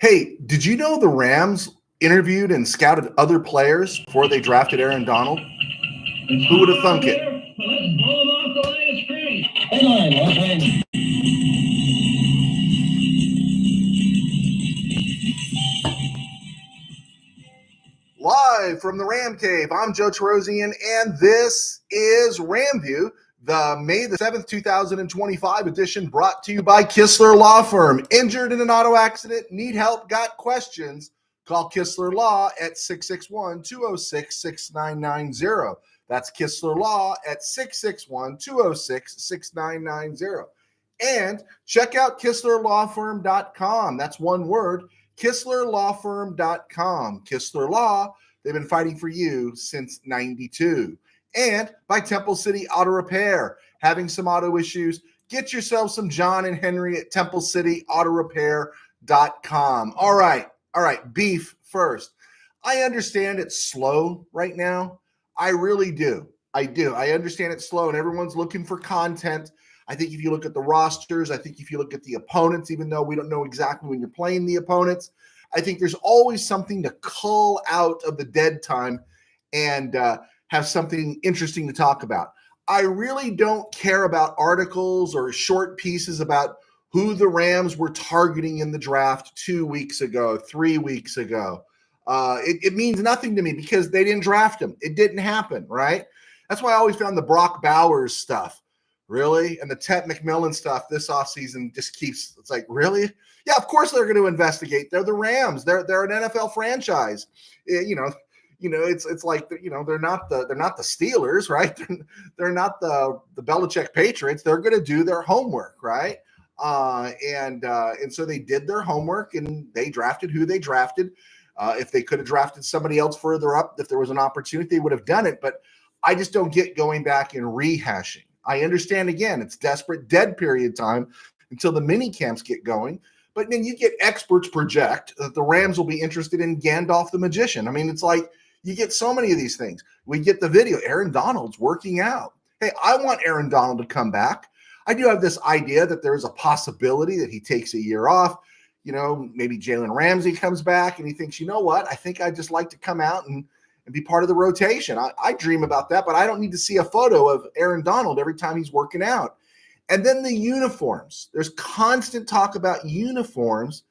Hey, did you know the Rams interviewed and scouted other players before they drafted Aaron Donald? Who would have thunk it? Live from the RamCave, I'm Joe Terosian, and this is RamView, the May the 7th, 2025 edition, brought to you by Kistler Law Firm. Injured in an auto accident, need help, got questions? Call Kistler Law at 661-206-6990. That's Kistler Law at 661-206-6990. And check out KistlerLawFirm.com. That's one word. KistlerLawFirm.com. Kistler Law, they've been fighting for you since 92. And by Temple City Auto Repair. Having some auto issues, get yourself some John and Henry at TempleCityAutoRepair.com. All right, beef first. I understand it's slow right now. I really do. I understand it's slow and everyone's looking for content. I think if you look at the rosters, I think if you look at the opponents, even though we don't know exactly when you're playing the opponents, I think there's always something to cull out of the dead time and have something interesting to talk about. I really don't care about articles or short pieces about who the Rams were targeting in the draft 2 weeks ago, 3 weeks ago. It means nothing to me because they didn't draft him. It didn't happen, right? That's why I always found the Brock Bowers stuff. Really? And the Ted McMillan stuff this offseason just keeps, it's like, really? Yeah, of course they're going to investigate. They're the Rams. They're an NFL franchise. It's like, they're not the Steelers, right? They're not the Belichick Patriots. They're going to do their homework, right? And so they did their homework and they drafted who they drafted. If they could have drafted somebody else further up, if there was an opportunity, they would have done it. But I just don't get going back and rehashing. I understand, again, it's desperate dead period time until the mini camps get going. But then you get experts project that the Rams will be interested in Gandalf the Magician. I mean, it's like you get so many of these things. We get the video. Aaron Donald's working out. Hey, I want Aaron Donald to come back. I do have this idea that there's a possibility that he takes a year off. Maybe Jalen Ramsey comes back and he thinks, you know what? I think I'd just like to come out and be part of the rotation. I dream about that, but I don't need to see a photo of Aaron Donald every time he's working out. And then the uniforms. There's constant talk about uniforms.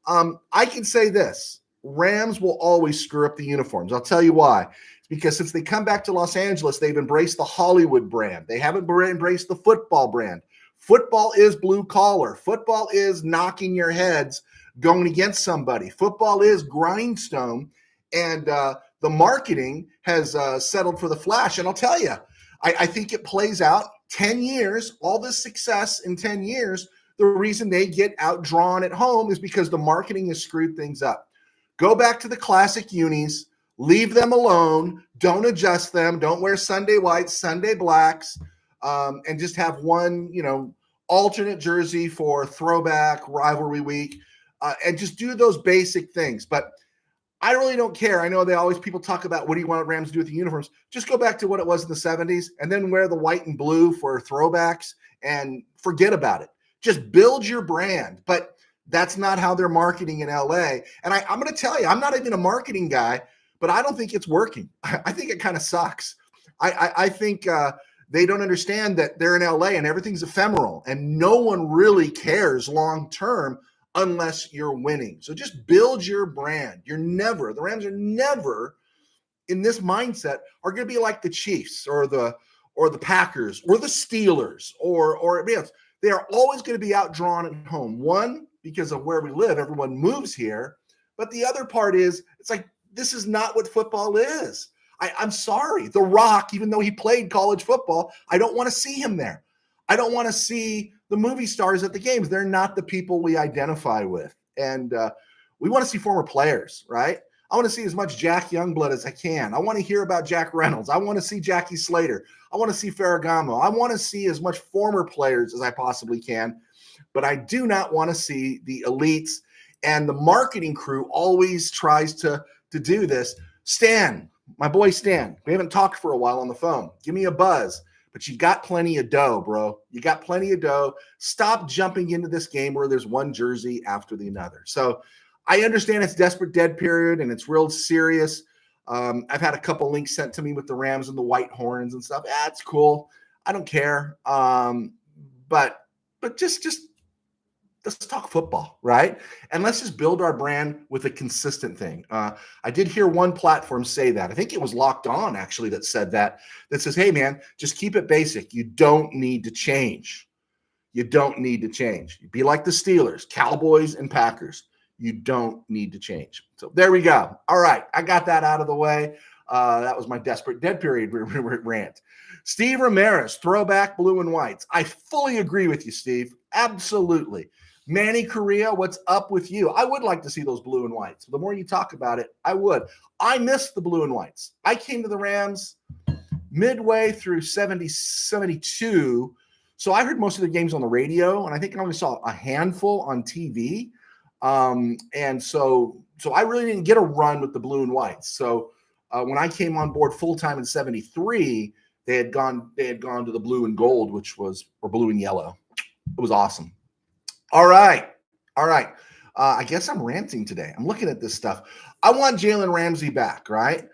I can say this. Rams will always screw up the uniforms. I'll tell you why. It's because since they come back to Los Angeles, they've embraced the Hollywood brand. They haven't embraced the football brand. Football is blue collar. Football is knocking your heads going against somebody. Football is grindstone. And the marketing has settled for the flash. And I'll tell you, I think it plays out 10 years, all this success in 10 years. The reason they get outdrawn at home is because the marketing has screwed things up. Go back to the classic unis, leave them alone, don't adjust them, don't wear Sunday whites, Sunday blacks, and just have one, alternate jersey for throwback rivalry week, and just do those basic things. But I really don't care. I know people talk about what do you want Rams to do with the uniforms. Just go back to what it was in the 70s and then wear the white and blue for throwbacks and forget about it. Just build your brand. But that's not how they're marketing in LA. And I'm going to tell you, I'm not even a marketing guy, but I don't think it's working. I think it kind of sucks. I think they don't understand that they're in LA and everything's ephemeral and no one really cares long-term unless you're winning. So just build your brand. The Rams are never in this mindset are going to be like the Chiefs or the Packers or the Steelers or else. They are always going to be outdrawn at home. One, because of where we live, everyone moves here. But the other part is it's like, this is not what football is. I'm sorry. The Rock, even though he played college football, I don't want to see him there. I don't want to see the movie stars at the games. They're not the people we identify with. And we want to see former players, right? I want to see as much Jack Youngblood as I can. I want to hear about Jack Reynolds. I want to see Jackie Slater. I want to see Ferragamo. I want to see as much former players as I possibly can. But I do not want to see the elites. And the marketing crew always tries to do this. Stan, my boy Stan, we haven't talked for a while on the phone. Give me a buzz. But you got plenty of dough, bro. You got plenty of dough. Stop jumping into this game where there's one jersey after the another. So I understand it's desperate dead period and it's real serious. I've had a couple links sent to me with the Rams and the White Horns and stuff. That's cool. I don't care. But just let's talk football, right? And let's just build our brand with a consistent thing. I did hear one platform say that. I think it was Locked On actually that said that says, hey man, just keep it basic. You don't need to change. You don't need to change. Be like the Steelers, Cowboys, and Packers. You don't need to change. So there we go. All right. I got that out of the way. That was my desperate dead period rant. Steve Ramirez, throwback blue and whites. I fully agree with you, Steve. Absolutely. Manny Correa, what's up with you? I would like to see those blue and whites. The more you talk about it, I would. I miss the blue and whites. I came to the Rams midway through 72. So I heard most of the games on the radio, and I think I only saw a handful on TV. And so I really didn't get a run with the blue and whites. So when I came on board full-time in 73, they had gone to the blue and gold, or blue and yellow. It was awesome. All right. I guess I'm ranting today. I'm looking at this stuff. I want Jalen Ramsey back, right?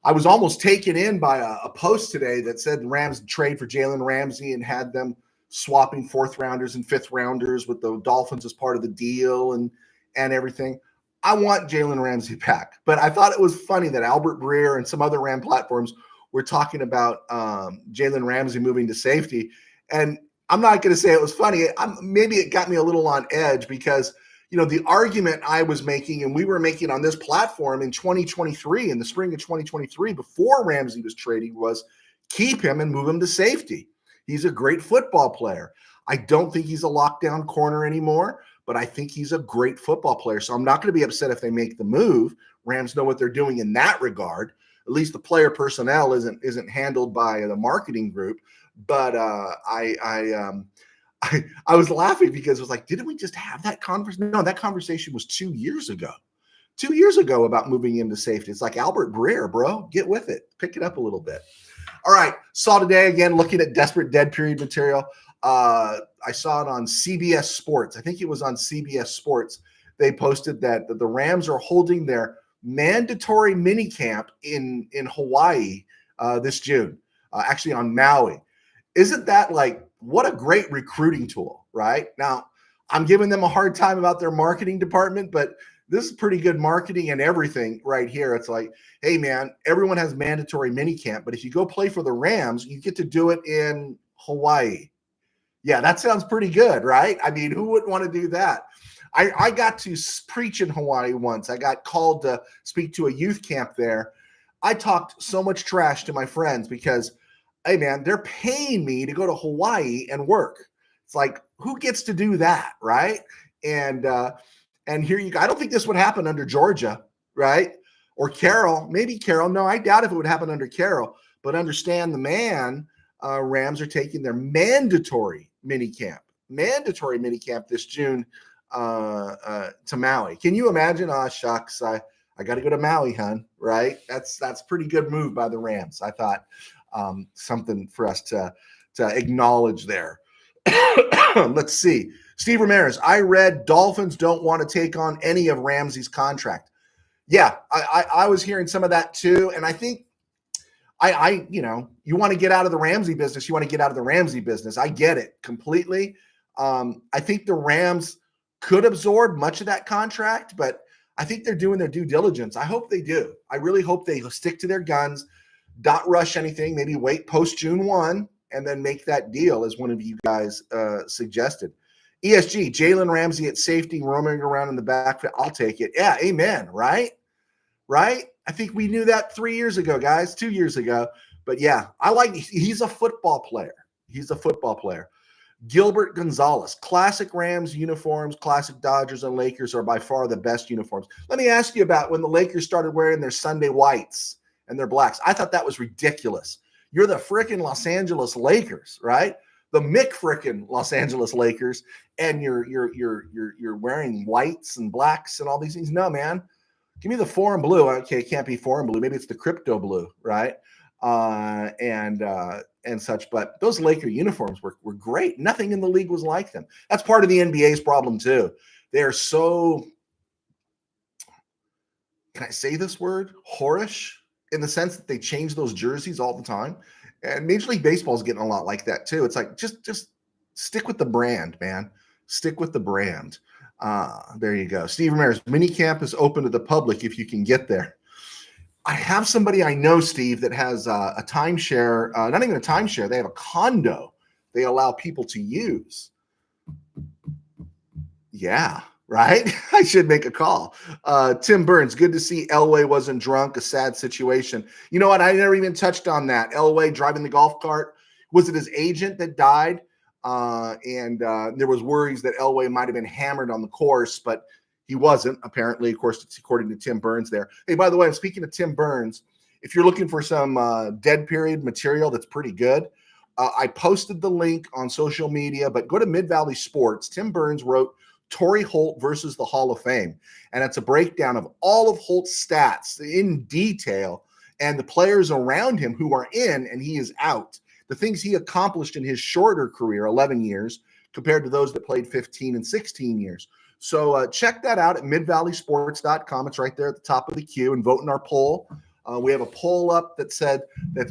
I was almost taken in by a post today that said the Rams trade for Jalen Ramsey and had them swapping 4th rounders and 5th rounders with the Dolphins as part of the deal and everything. I want Jalen Ramsey back. But I thought it was funny that Albert Breer and some other Ram platforms were talking about Jalen Ramsey moving to safety. And I'm not going to say it was funny. Maybe it got me a little on edge because, the argument I was making and we were making on this platform in 2023, in the spring of 2023, before Ramsey was trading, was keep him and move him to safety. He's a great football player. I don't think he's a lockdown corner anymore, but I think he's a great football player. So I'm not going to be upset if they make the move. Rams know what they're doing in that regard. At least the player personnel isn't handled by the marketing group. But I was laughing because it was like, didn't we just have that conversation? No, that conversation was 2 years ago. 2 years ago about moving into safety. It's like Albert Breer, bro. Get with it. Pick it up a little bit. All right. Saw today, again, looking at desperate dead period material. I saw it on CBS Sports. I think it was on CBS Sports. They posted that the Rams are holding their mandatory minicamp in Hawaii this June, actually on Maui. Isn't that like, what a great recruiting tool, right? Now, I'm giving them a hard time about their marketing department, but this is pretty good marketing and everything right here. It's like, hey, man, everyone has mandatory minicamp, but if you go play for the Rams, you get to do it in Hawaii. Yeah, that sounds pretty good, right? I mean, who wouldn't want to do that? I got to preach in Hawaii once. I got called to speak to a youth camp there. I talked so much trash to my friends because, hey, man, they're paying me to go to Hawaii and work. It's like, who gets to do that, right? And here you go. I don't think this would happen under Georgia, right? Or Carroll. Maybe Carroll. No, I doubt if it would happen under Carroll. But understand the man, Rams are taking their mandatory minicamp this June to Maui. Can you imagine? Shucks, I got to go to Maui, hun, right? That's pretty good move by the Rams. I thought something for us to acknowledge there. Let's see. Steve Ramirez, I read Dolphins don't want to take on any of Ramsey's contract. Yeah, I was hearing some of that too. And I think you want to get out of the Ramsey business. You want to get out of the Ramsey business. I get it completely. I think the Rams could absorb much of that contract, but I think they're doing their due diligence. I hope they do. I really hope they stick to their guns, not rush anything, maybe wait post June 1 and then make that deal as one of you guys suggested. ESG, Jalen Ramsey at safety, roaming around in the backfield. I'll take it. Yeah, amen, right? I think we knew that 3 years ago, guys, 2 years ago. But yeah, he's a football player. Gilbert Gonzalez, classic Rams uniforms, classic Dodgers and Lakers are by far the best uniforms. Let me ask you about when the Lakers started wearing their Sunday whites and their blacks. I thought that was ridiculous. You're the frickin' Los Angeles Lakers, right? The frickin' Los Angeles Lakers, and you're wearing whites and blacks and all these things. No, man. Give me the foreign blue. Okay, it can't be foreign blue. Maybe it's the crypto blue, right? And such. But those Laker uniforms were great. Nothing in the league was like them. That's part of the NBA's problem too. They're so can I say this word? Whorish, in the sense that they change those jerseys all the time. And Major League Baseball is getting a lot like that too. It's like just stick with the brand, man. Stick with the brand. There you go. Steve Ramirez, mini camp is open to the public if you can get there. I have somebody I know, Steve, that has a timeshare, not even a timeshare, they have a condo they allow people to use. Yeah, right? I should make a call. Tim Burns, good to see Elway wasn't drunk, a sad situation. You know what? I never even touched on that. Elway driving the golf cart. Was it his agent that died? And there was worries that Elway might have been hammered on the course, but he wasn't, apparently, of course, according to Tim Burns there. Hey, by the way, I'm speaking of Tim Burns. If you're looking for some dead period material that's pretty good, I posted the link on social media, but go to Mid-Valley Sports. Tim Burns wrote Torrey Holt versus the Hall of Fame. And it's a breakdown of all of Holt's stats in detail and the players around him who are in and he is out. The things he accomplished in his shorter career, 11 years, compared to those that played 15 and 16 years. So check that out at midvalleysports.com. It's right there at the top of the queue, and vote in our poll. We have a poll up that's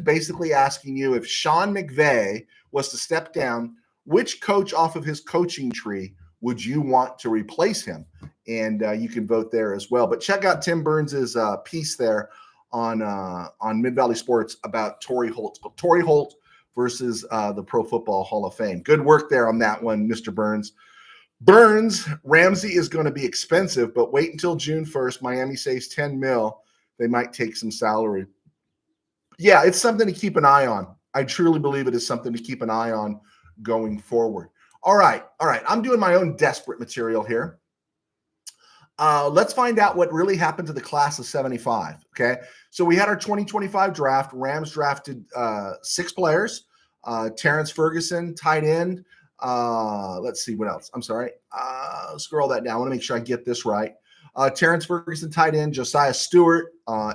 basically asking you, if Sean McVay was to step down, which coach off of his coaching tree would you want to replace him? And you can vote there as well. But check out Tim Burns's piece there on Mid-Valley Sports about Torrey Holt. Torrey Holt versus the Pro Football Hall of Fame. Good work there on that one, Mr. Burns. Burns, Ramsey is going to be expensive, but wait until June 1st. Miami saves $10 million. They might take some salary. Yeah, it's something to keep an eye on. I truly believe it is something to keep an eye on going forward. All right. I'm doing my own desperate material here. Let's find out what really happened to the class of 75. Okay. So we had our 2025 draft. Rams drafted 6 players. Terrence Ferguson, tight end. Let's see what else. I'm sorry. Scroll that down. I want to make sure I get this right. Terrence Ferguson, tight end. Josiah Stewart,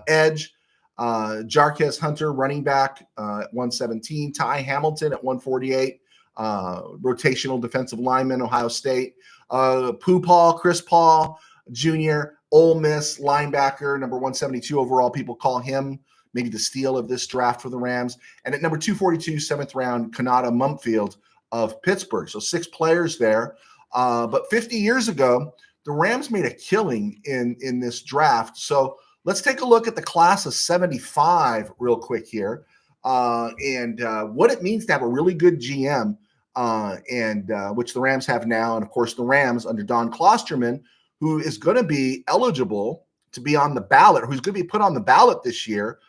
edge. Jarquez Hunter, running back, at 117. Ty Hamilton at 148. Rotational defensive lineman, Ohio State. Chris Paul Jr., Ole Miss linebacker, number 172 overall. People call him maybe the steal of this draft for the Rams. And at number 242, 7th round, Kanata Mumfield of Pittsburgh. So 6 players there. But 50 years ago, the Rams made a killing in this draft. So let's take a look at the class of 75 real quick here, and what it means to have a really good GM, which the Rams have now. And, of course, the Rams under Don Klosterman, who is going to be eligible to be on the ballot, who's going to be put on the ballot this year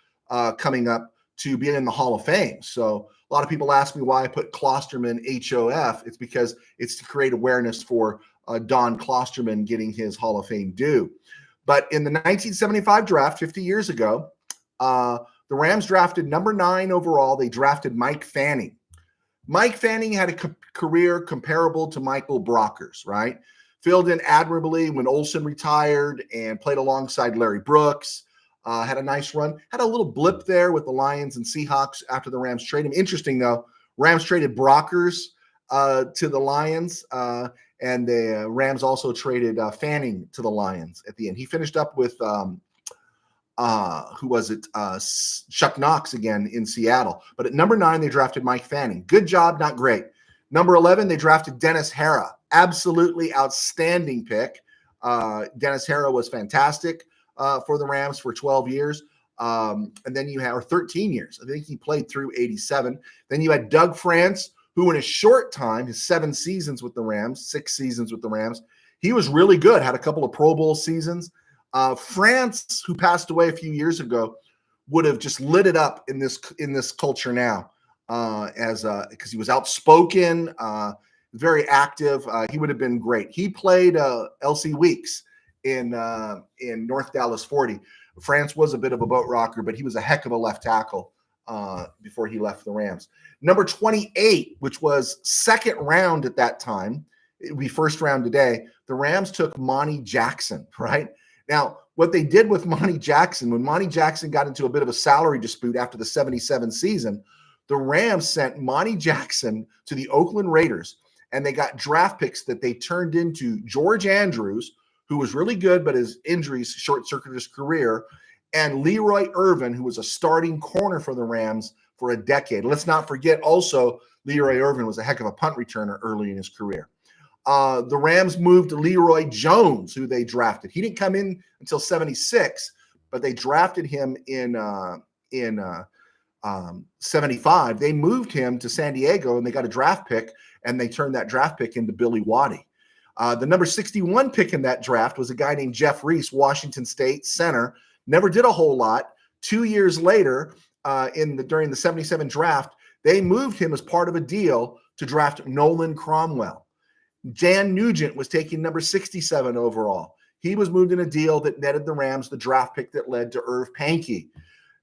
coming up to be in the Hall of Fame. So a lot of people ask me why I put Klosterman HOF. It's because it's to create awareness for Don Klosterman getting his Hall of Fame due. But in the 1975 draft, 50 years ago, the Rams drafted number 9 overall. They drafted Mike Fanning. Mike Fanning had a career comparable to Michael Brocker's, right? Filled in admirably when Olsen retired and played alongside Larry Brooks. Had a nice run. Had a little blip there with the Lions and Seahawks after the Rams traded him. Interesting, though. Rams traded Brockers to the Lions, and the Rams also traded Fanning to the Lions at the end. He finished up with, who was it? Chuck Knox again in Seattle. But at number 9, they drafted Mike Fanning. Good job, not great. Number 11, they drafted Dennis Hara. Absolutely outstanding pick. Dennis Hara was fantastic for the Rams for 12 years. And then you had, or 13 years. I think he played through 87. Then you had Doug France, who in a short time, his 7 seasons with the Rams, 6 seasons with the Rams, he was really good, had a couple of Pro Bowl seasons. France, who passed away a few years ago, would have just lit it up in this culture now, because he was outspoken, very active. He would have been great. He played LC Weeks in North Dallas 40. France was a bit of a boat rocker, but he was a heck of a left tackle before he left the Rams. Number 28, which was 2nd round at that time, it would be 1st round today, the Rams took Monty Jackson, right? Now, what they did with Monty Jackson, when Monty Jackson got into a bit of a salary dispute after the 77 season, the Rams sent Monty Jackson to the Oakland Raiders, and they got draft picks that they turned into George Andrews, who was really good, but his injuries short-circuited his career, and Leroy Irvin, who was a starting corner for the Rams for a decade. Let's not forget also Leroy Irvin was a heck of a punt returner early in his career. The Rams moved Leroy Jones, who they drafted. He didn't come in until 76, but they drafted him in 75. They moved him to San Diego, and they got a draft pick, and they turned that draft pick into Billy Waddy. The number 61 pick in that draft was a guy named Jeff Reese, Washington State center. Never did a whole lot. 2 years later, during the 77 draft, they moved him as part of a deal to draft Nolan Cromwell. Jan Nugent was taking number 67 overall. He was moved in a deal that netted the Rams the draft pick that led to Irv Pankey.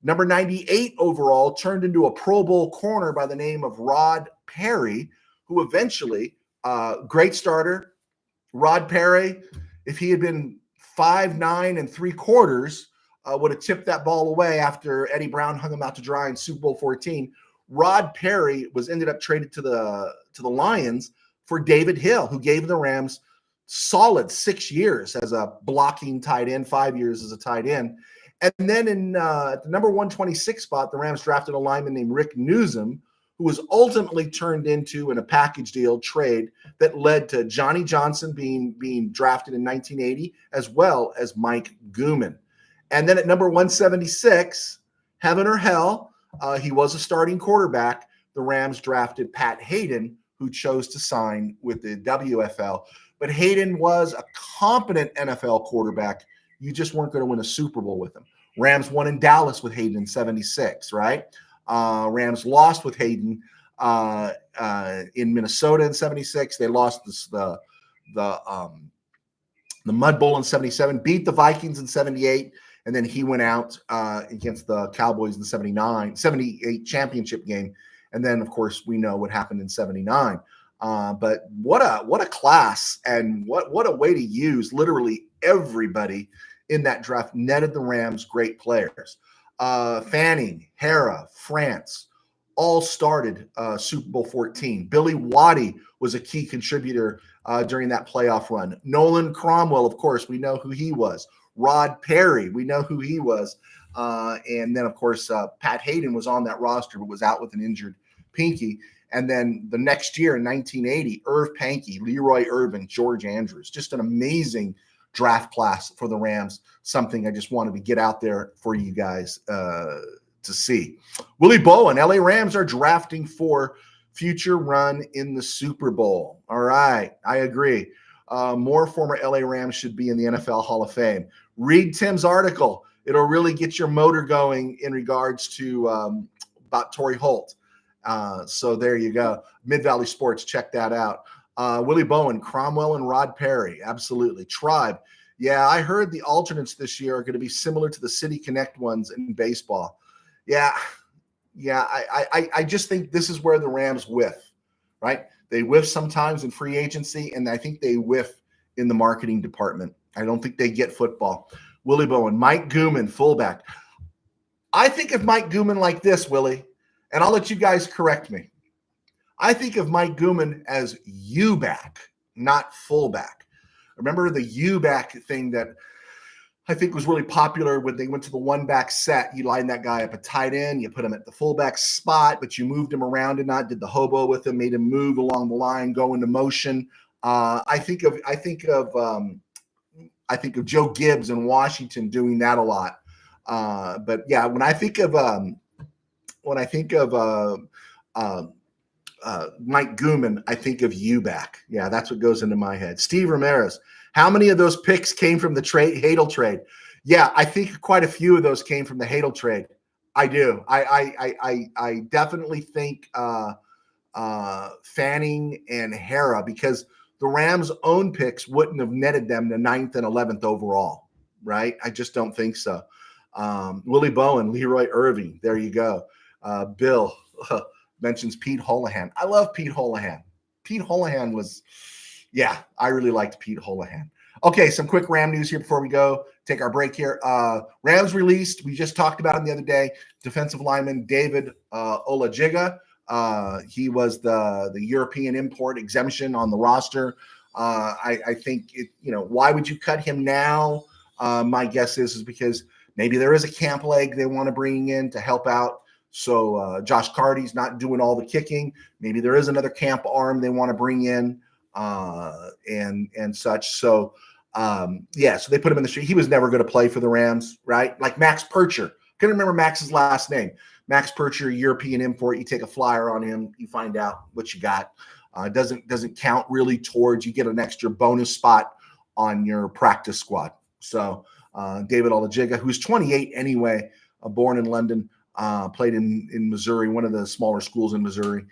Number 98 overall turned into a Pro Bowl corner by the name of Rod Perry, who eventually, great starter. Rod Perry, if he had been 5'9 3/4, would have tipped that ball away after Eddie Brown hung him out to dry in Super Bowl 14. Rod Perry ended up traded to the Lions for David Hill, who gave the Rams solid 6 years as a blocking tight end, 5 years as a tight end. And then at the number 126 spot, the Rams drafted a lineman named Rick Newsom, who was ultimately turned into in a package deal trade that led to Johnny Johnson being drafted in 1980, as well as Mike Gooman. And then at number 176, heaven or hell, he was a starting quarterback. The Rams drafted Pat Hayden, who chose to sign with the WFL. But Hayden was a competent NFL quarterback. You just weren't going to win a Super Bowl with him. Rams won in Dallas with Hayden in 76, right? Rams lost with Hayden in Minnesota in 76. They lost the Mud Bowl in 77, beat the Vikings in 78, and then he went out against the Cowboys in the 78 championship game. And then, of course, we know what happened in 79. But what a class, and what a way to use literally everybody in that draft. Netted the Rams great players. Fanning, Hara, France, all started Super Bowl 14. Billy Waddy was a key contributor during that playoff run. Nolan Cromwell, of course, we know who he was. Rod Perry, we know who he was. And then, of course, Pat Hayden was on that roster but was out with an injured pinky. And then the next year in 1980, Irv Pankey, Leroy Irvin, George Andrews. Just an amazing draft class for the Rams, something I just wanted to get out there for you guys to see. Willie Bowen, LA Rams are drafting for future run in the Super Bowl. All right, I agree. More former LA Rams should be in the NFL Hall of Fame. Read Tim's article. It'll really get your motor going in regards to about Torrey Holt. So there you go. Mid-Valley Sports, check that out. Willie Bowen, Cromwell, and Rod Perry. Absolutely. Tribe. Yeah, I heard the alternates this year are going to be similar to the City Connect ones in baseball. Yeah. I just think this is where the Rams whiff, right? They whiff sometimes in free agency, and I think they whiff in the marketing department. I don't think they get football. Willie Bowen, Mike Gooman, fullback. I think of Mike Gooman like this, Willie, and I'll let you guys correct me. I think of Mike Gooman as U-back, not fullback. Remember the U-back thing that I think was really popular when they went to the one-back set. You line that guy up a tight end, you put him at the fullback spot, but you moved him around and not did the hobo with him, made him move along the line, go into motion. I think of Joe Gibbs in Washington doing that a lot. But yeah, when I think of Mike Gooman, I think of U-back. Yeah, that's what goes into my head. Steve Ramirez, how many of those picks came from the Hadel trade? Yeah, I think quite a few of those came from the Hadel trade. I do. I definitely think Fanning and Hara, because the Rams' own picks wouldn't have netted them the 9th and 11th overall, right? I just don't think so. Willie Bowen, Leroy Irving, there you go. Bill mentions Pete Holohan. I love Pete Holohan. Pete Holohan was, yeah, I really liked Pete Holohan. Okay, some quick Ram news here before we go take our break here. Rams released, we just talked about him the other day, defensive lineman David Olajiga. He was the European import exemption on the roster. I think why would you cut him now? My guess is because maybe there is a camp leg they want to bring in to help out. So Josh Carty's not doing all the kicking. Maybe there is another camp arm they want to bring in and such. So so they put him in the street. He was never going to play for the Rams, right? Like Max Percher. Couldn't remember Max's last name. Max Percher, European import. You take a flyer on him, you find out what you got. Doesn't count really towards, you get an extra bonus spot on your practice squad. So David Olajiga, who's 28 anyway, born in London, played in Missouri, one of the smaller schools in Missouri.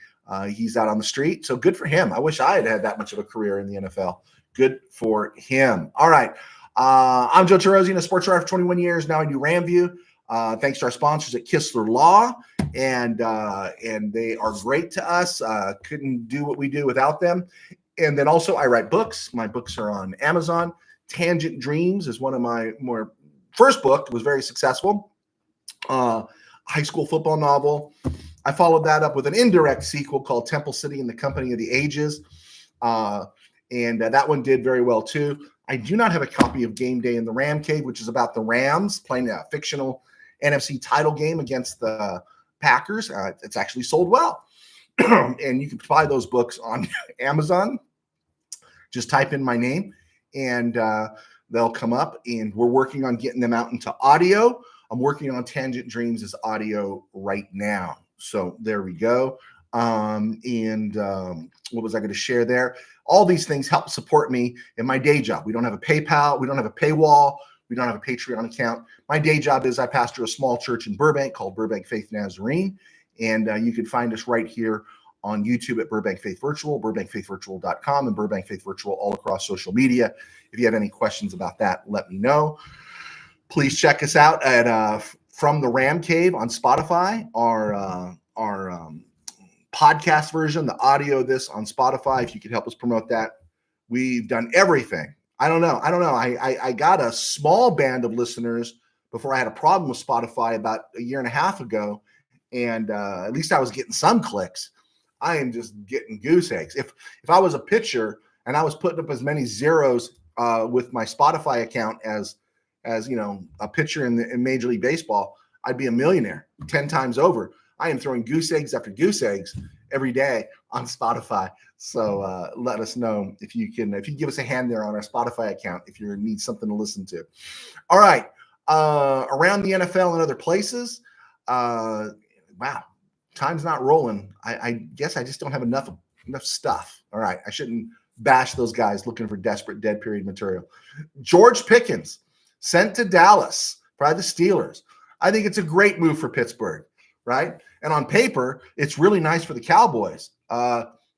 He's out on the street, so good for him. I wish I had had that much of a career in the NFL. Good for him. All right. I'm Joe Terosian, a sports writer for 21 years. Now I do RamView. Thanks to our sponsors at Kistler Law, and they are great to us. Couldn't do what we do without them. And then also I write books. My books are on Amazon. Tangent Dreams is one of my first book. It was very successful. High school football novel. I followed that up with an indirect sequel called Temple City and the Company of the Ages. And that one did very well too. I do not have a copy of Game Day in the RamCave, which is about the Rams playing a fictional NFC title game against the Packers. It's actually sold well. And you can buy those books on Amazon. Just type in my name and they'll come up. And we're working on getting them out into audio. I'm working on Tangent Dreams as audio right now. So there we go. What was I going to share there? All these things help support me in my day job. We don't have a PayPal. We don't have a paywall. We don't have a Patreon account. My day job is I pastor a small church in Burbank called Burbank Faith Nazarene. And you can find us right here on YouTube at Burbank Faith Virtual, burbankfaithvirtual.com, and Burbank Faith Virtual all across social media. If you have any questions about that, let me know. Please check us out at From the RamCave on Spotify, our podcast version, the audio of this on Spotify. If you could help us promote that, we've done everything. I don't know. I got a small band of listeners before I had a problem with Spotify about a year and a half ago, and at least I was getting some clicks. I am just getting goose eggs. If I was a pitcher and I was putting up as many zeros with my Spotify account as a pitcher in Major League Baseball, I'd be a millionaire 10 times over. I am throwing goose eggs after goose eggs every day on Spotify. So let us know if you give us a hand there on our Spotify account if you need something to listen to. All right. Around the NFL and other places. Wow. Time's not rolling. I guess I just don't have enough stuff. All right. I shouldn't bash those guys looking for desperate dead period material. George Pickens sent to Dallas by the Steelers. I think it's a great move for Pittsburgh, right? And on paper, it's really nice for the Cowboys.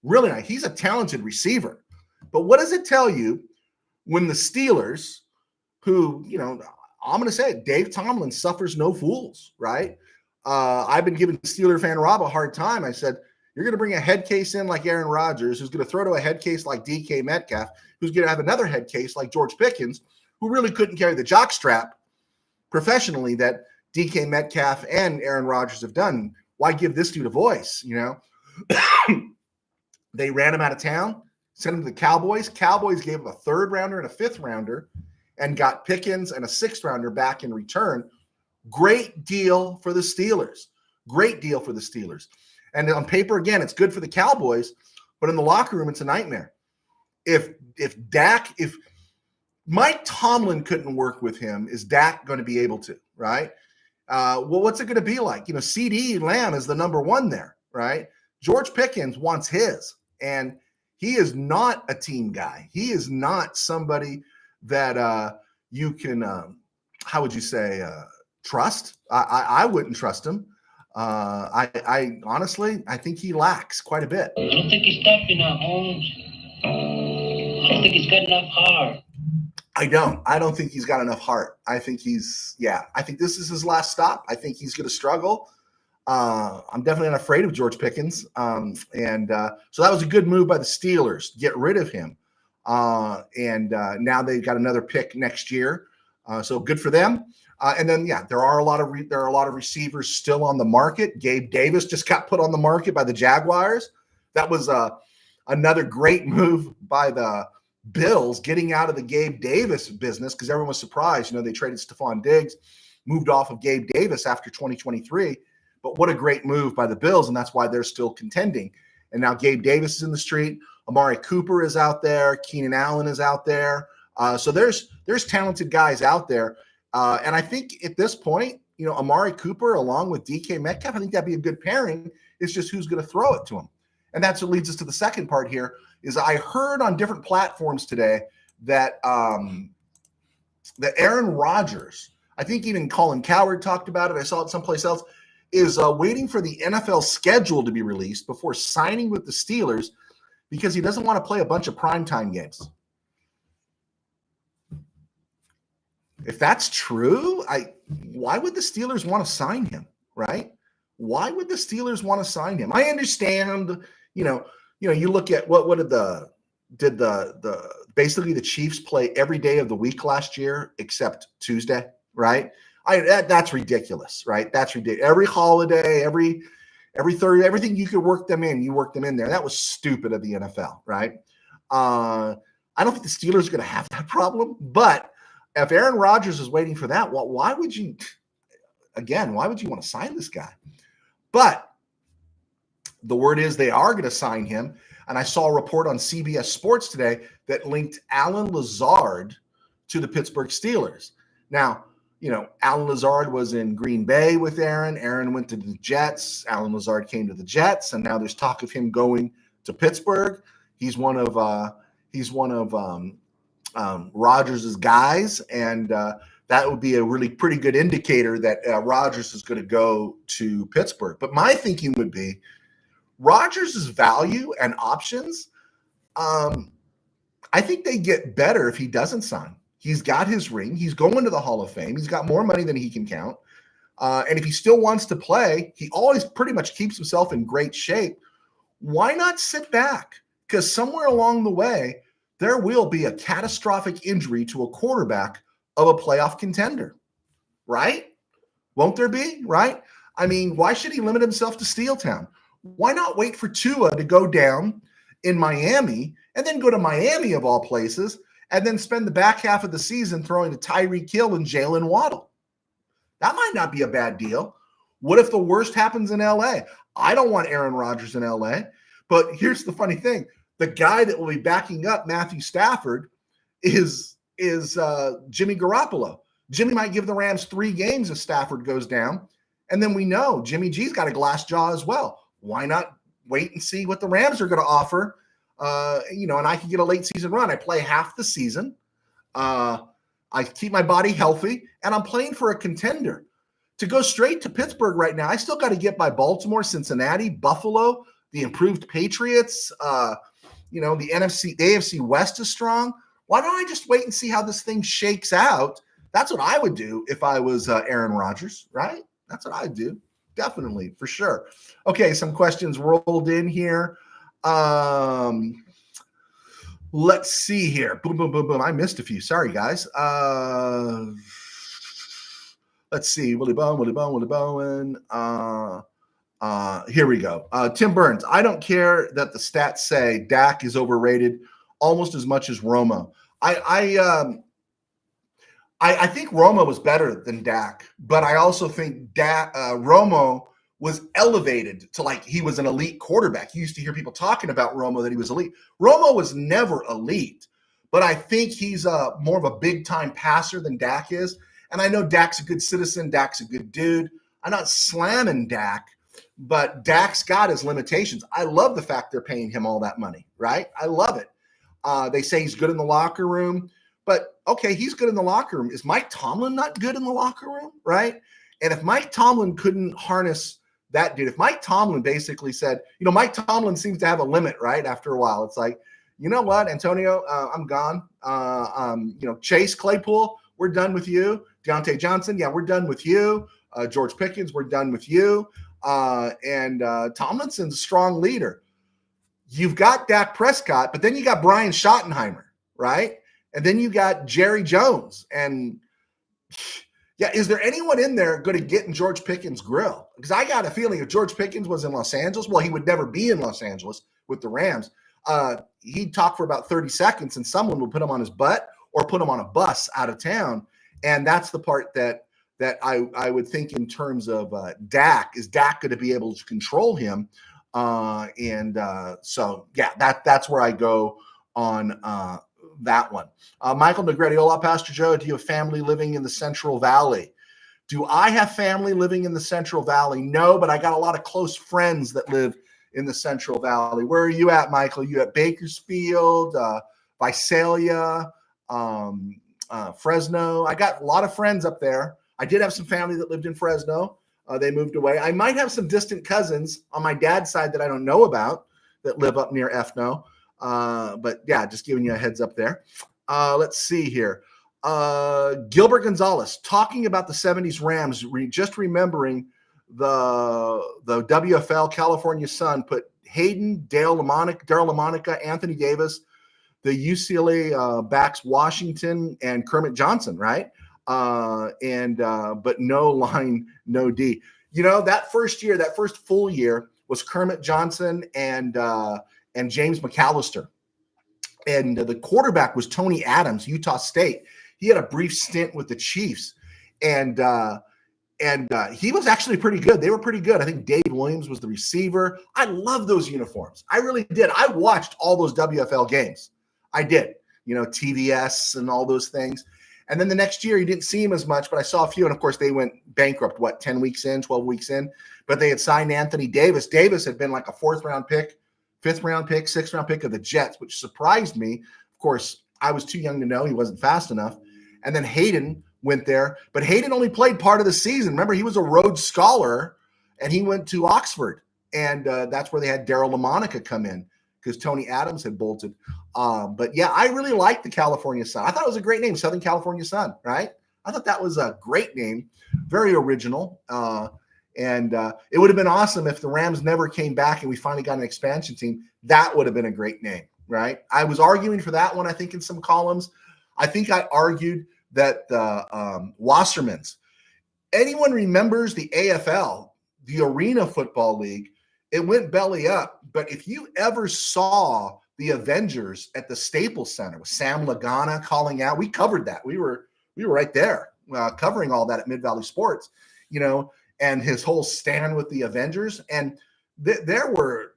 Really nice. He's a talented receiver. But what does it tell you when the Steelers, who, I'm going to say it, Dave Tomlin suffers no fools, right? I've been giving Steeler fan Rob a hard time. I said, you're going to bring a head case in like Aaron Rodgers, who's going to throw to a head case like DK Metcalf, who's going to have another head case like George Pickens, who really couldn't carry the jockstrap professionally that DK Metcalf and Aaron Rodgers have done. Why give this dude a voice, They ran him out of town, sent him to the Cowboys. Cowboys gave him a 3rd rounder and a 5th rounder and got Pickens and a 6th rounder back in return. Great deal for the Steelers. Great deal for the Steelers. And on paper, again, it's good for the Cowboys, but in the locker room, it's a nightmare. If Mike Tomlin couldn't work with him, is Dak going to be able to, right? Well, what's it going to be like? CeeDee Lamb is the number 1 there, right? George Pickens wants his, and he is not a team guy. He is not somebody that you can, how would you say, trust. I wouldn't trust him. I honestly, I think he lacks quite a bit. I don't think he's tough enough, Holmes. I don't think he's got enough heart. I don't think he's got enough heart. I think I think this is his last stop. I think he's going to struggle. I'm definitely not afraid of George Pickens. So that was a good move by the Steelers to get rid of him. Now they've got another pick next year. So good for them. And then, there are a lot of receivers still on the market. Gabe Davis just got put on the market by the Jaguars. That was another great move by the Bills getting out of the Gabe Davis business because everyone was surprised. They traded Stephon Diggs, moved off of Gabe Davis after 2023. But what a great move by the Bills, and that's why they're still contending. And now Gabe Davis is in the street. Amari Cooper is out there. Keenan Allen is out there. So there's talented guys out there. And I think at this point, Amari Cooper along with DK Metcalf, I think that'd be a good pairing. It's just who's going to throw it to him. And that's what leads us to the second part here is I heard on different platforms today that that Aaron Rodgers, I think even Colin Cowherd talked about it, I saw it someplace else, is waiting for the NFL schedule to be released before signing with the Steelers because he doesn't want to play a bunch of primetime games. If that's true, why would the Steelers want to sign him, right? Why would the Steelers want to sign him? I understand, you look at what did basically the Chiefs play every day of the week last year except Tuesday, right? That's ridiculous, right? That's ridiculous. Every holiday, every Thursday, everything you could work them in, you work them in there. That was stupid of the NFL, right? I don't think the Steelers are going to have that problem, but if Aaron Rodgers is waiting for that, well, why would you want to sign this guy? But the word is they are going to sign him. And I saw a report on CBS Sports today that linked Allen Lazard to the Pittsburgh Steelers. Now, Allen Lazard was in Green Bay with Aaron. Aaron went to the Jets. Allen Lazard came to the Jets, and now there's talk of him going to Pittsburgh. He's one of Rodgers' guys, and that would be a really pretty good indicator that Rodgers is going to go to Pittsburgh. But my thinking would be Rodgers' value and options, I think they get better if he doesn't sign. He's got his ring. He's going to the Hall of Fame. He's got more money than he can count. And if he still wants to play, he always pretty much keeps himself in great shape. Why not sit back? Because somewhere along the way, there will be a catastrophic injury to a quarterback of a playoff contender, right? Won't there be, right? I mean, why should he limit himself to Steeltown? Why not wait for Tua to go down in Miami and then go to Miami of all places and then spend the back half of the season throwing to Tyreek Hill and Jalen Waddle? That might not be a bad deal. What if the worst happens in LA? I don't want Aaron Rodgers in LA, but here's the funny thing. The guy that will be backing up Matthew Stafford is Jimmy Garoppolo. Jimmy might give the Rams 3 games if Stafford goes down. And then we know Jimmy G's got a glass jaw as well. Why not wait and see what the Rams are going to offer? And I can get a late season run. I play half the season. I keep my body healthy, and I'm playing for a contender. To go straight to Pittsburgh right now, I still got to get by Baltimore, Cincinnati, Buffalo, the improved Patriots. The AFC West is strong. Why don't I just wait and see how this thing shakes out? That's what I would do if I was Aaron Rodgers, right? That's what I'd do. Definitely, for sure. Okay, some questions rolled in here. Let's see here. Boom, boom, boom, boom. I missed a few. Sorry, guys. Let's see. Willie Bowen. Here we go. Tim Burns. I don't care that the stats say Dak is overrated almost as much as Romo. I think Romo was better than Dak, but I also think Romo was elevated to like he was an elite quarterback. You used to hear people talking about Romo that he was elite. Romo was never elite, but I think he's more of a big-time passer than Dak is. And I know Dak's a good citizen. Dak's a good dude. I'm not slamming Dak, but Dak's got his limitations. I love the fact they're paying him all that money, right? I love it. They say he's good in the locker room, but okay, he's good in the locker room. Is Mike Tomlin not good in the locker room, right? And if Mike Tomlin couldn't harness that dude, if Mike Tomlin basically said, Mike Tomlin seems to have a limit, right? After a while, it's like, you know what, Antonio, I'm gone. Chase Claypool, we're done with you. Deontay Johnson, yeah, we're done with you. George Pickens, we're done with you. And Tomlinson's a strong leader. You've got Dak Prescott, but then you got Brian Schottenheimer, right? And then you got Jerry Jones. And yeah, is there anyone in there going to get in George Pickens' grill? Because I got a feeling if George Pickens was in Los Angeles, well, he would never be in Los Angeles with the Rams. he'd talk for about 30 seconds and someone would put him on his butt or put him on a bus out of town. And that's the part that I would think in terms of Dak. Is Dak going to be able to control him? So yeah, that's where I go on that one. Michael Negretti, hola, Pastor Joe. Do you have family living in the Central Valley? Do I have family living in the Central Valley? No, but I got a lot of close friends that live in the Central Valley. Where are you at, Michael? You at Bakersfield, Visalia, Fresno? I got a lot of friends up there. I did have some family that lived in Fresno. They moved away. I might have some distant cousins on my dad's side that I don't know about that live up near Fno. But yeah, just giving you a heads up there. Let's see here. Gilbert Gonzalez talking about the 70s Rams, just remembering the WFL California Sun put Hayden, Daryl LaMonica, Anthony Davis, the UCLA backs Washington and Kermit Johnson, right? But no line, no D. You know, that first year, that first full year was Kermit Johnson and James McAllister. And the quarterback was Tony Adams, Utah State. He had a brief stint with the Chiefs, and he was actually pretty good. They were pretty good. I think Dave Williams was the receiver. I love those uniforms. I really did. I watched all those WFL games. I did, you know, TVS and all those things. And then the next year, you didn't see him as much, but I saw a few. And of course, they went bankrupt, 10 weeks in, 12 weeks in. But they had signed Anthony Davis. Davis had been like a 4th round pick, 5th round pick, 6th round pick of the Jets, which surprised me. Of course, I was too young to know he wasn't fast enough. And then Hayden went there, but Hayden only played part of the season. Remember, he was a Rhodes Scholar, and he went to Oxford. And that's where they had Daryl LaMonica come in because Tony Adams had bolted. But yeah, I really liked the California Sun. I thought it was a great name, Southern California Sun, right? I thought that was a great name, very original. And it would have been awesome if the Rams never came back and we finally got an expansion team. That would have been a great name, right? I was arguing for that one, I think, in some columns. I think I argued that the Wassermans, anyone remembers the AFL, the Arena Football League, it went belly up. But if you ever saw the Avengers at the Staples Center with Sam Lagana calling out, we covered that. We were right there covering all that at Mid-Valley Sports, you know, and his whole stand with the Avengers. And there were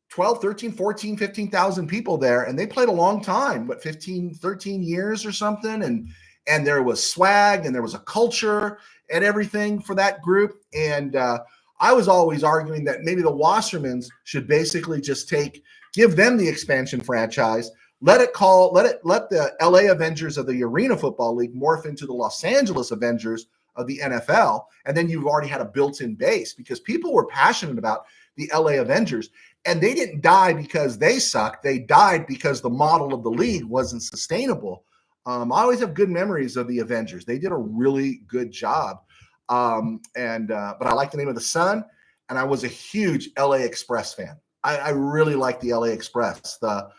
12, 13, 14, 15,000 people there, and they played a long time, 15, 13 years or something. And there was swag and there was a culture and everything for that group. And I was always arguing that maybe the Wassermans should basically just give them the expansion franchise, let the LA Avengers of the Arena Football League morph into the Los Angeles Avengers of the NFL. And then you've already had a built-in base because people were passionate about the LA Avengers. And they didn't die because they sucked. They died because the model of the league wasn't sustainable. I always have good memories of the Avengers. They did a really good job. But I like the name of the Sun, and I was a huge LA Express fan. I really like the LA Express. The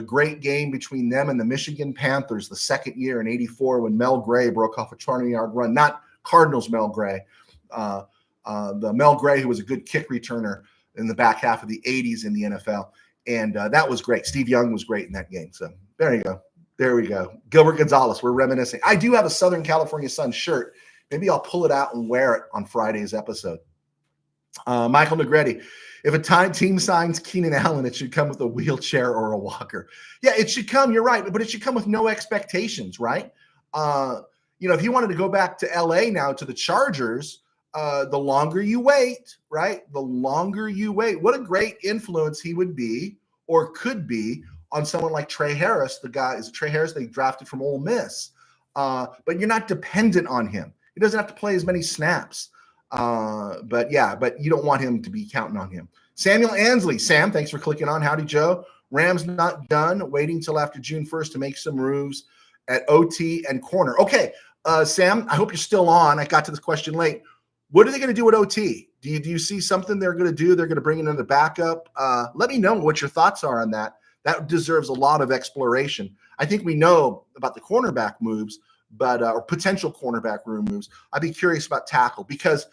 great game between them and the Michigan Panthers the second year in '84 when Mel Gray broke off a 20-yard run. Not Cardinals Mel Gray. The Mel Gray who was a good kick returner in the back half of the 80s in the NFL. And that was great. Steve Young was great in that game. So there you go. There we go. Gilbert Gonzalez, we're reminiscing. I do have a Southern California Sun shirt. Maybe I'll pull it out and wear it on Friday's episode. Michael Negretti, if a team signs Keenan Allen, it should come with a wheelchair or a walker. Yeah, it should come. You're right. But it should come with no expectations, right? If you wanted to go back to LA now to the Chargers, the longer you wait, right? The longer you wait. What a great influence he would be or could be on someone like Trey Harris. The guy is Trey Harris they drafted from Ole Miss. But you're not dependent on him. He doesn't have to play as many snaps. But you don't want him to be counting on him. Samuel Ansley. Sam, thanks for clicking on. Howdy, Joe. Rams not done. Waiting till after June 1st to make some moves at OT and corner. Okay, Sam, I hope you're still on. I got to this question late. What are they going to do at OT? Do you see something they're going to do? They're going to bring in another backup. Let me know what your thoughts are on that. That deserves a lot of exploration. I think we know about the cornerback moves, or potential cornerback room moves. I'd be curious about tackle because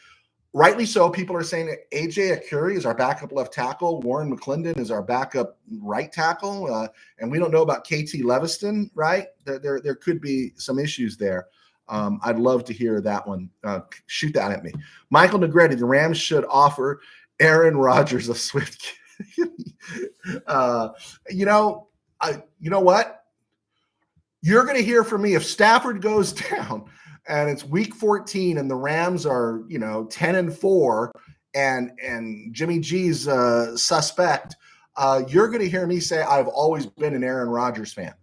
rightly so. People are saying that AJ Akuri is our backup left tackle. Warren McClendon is our backup right tackle. And we don't know about KT Leviston, right? There could be some issues there. I'd love to hear that one. Shoot that at me. Michael Negretti, the Rams should offer Aaron Rodgers a Swift. You know what? You're going to hear from me if Stafford goes down and it's week 14 and the Rams are, 10-4 and Jimmy G's suspect. You're going to hear me say I've always been an Aaron Rodgers fan.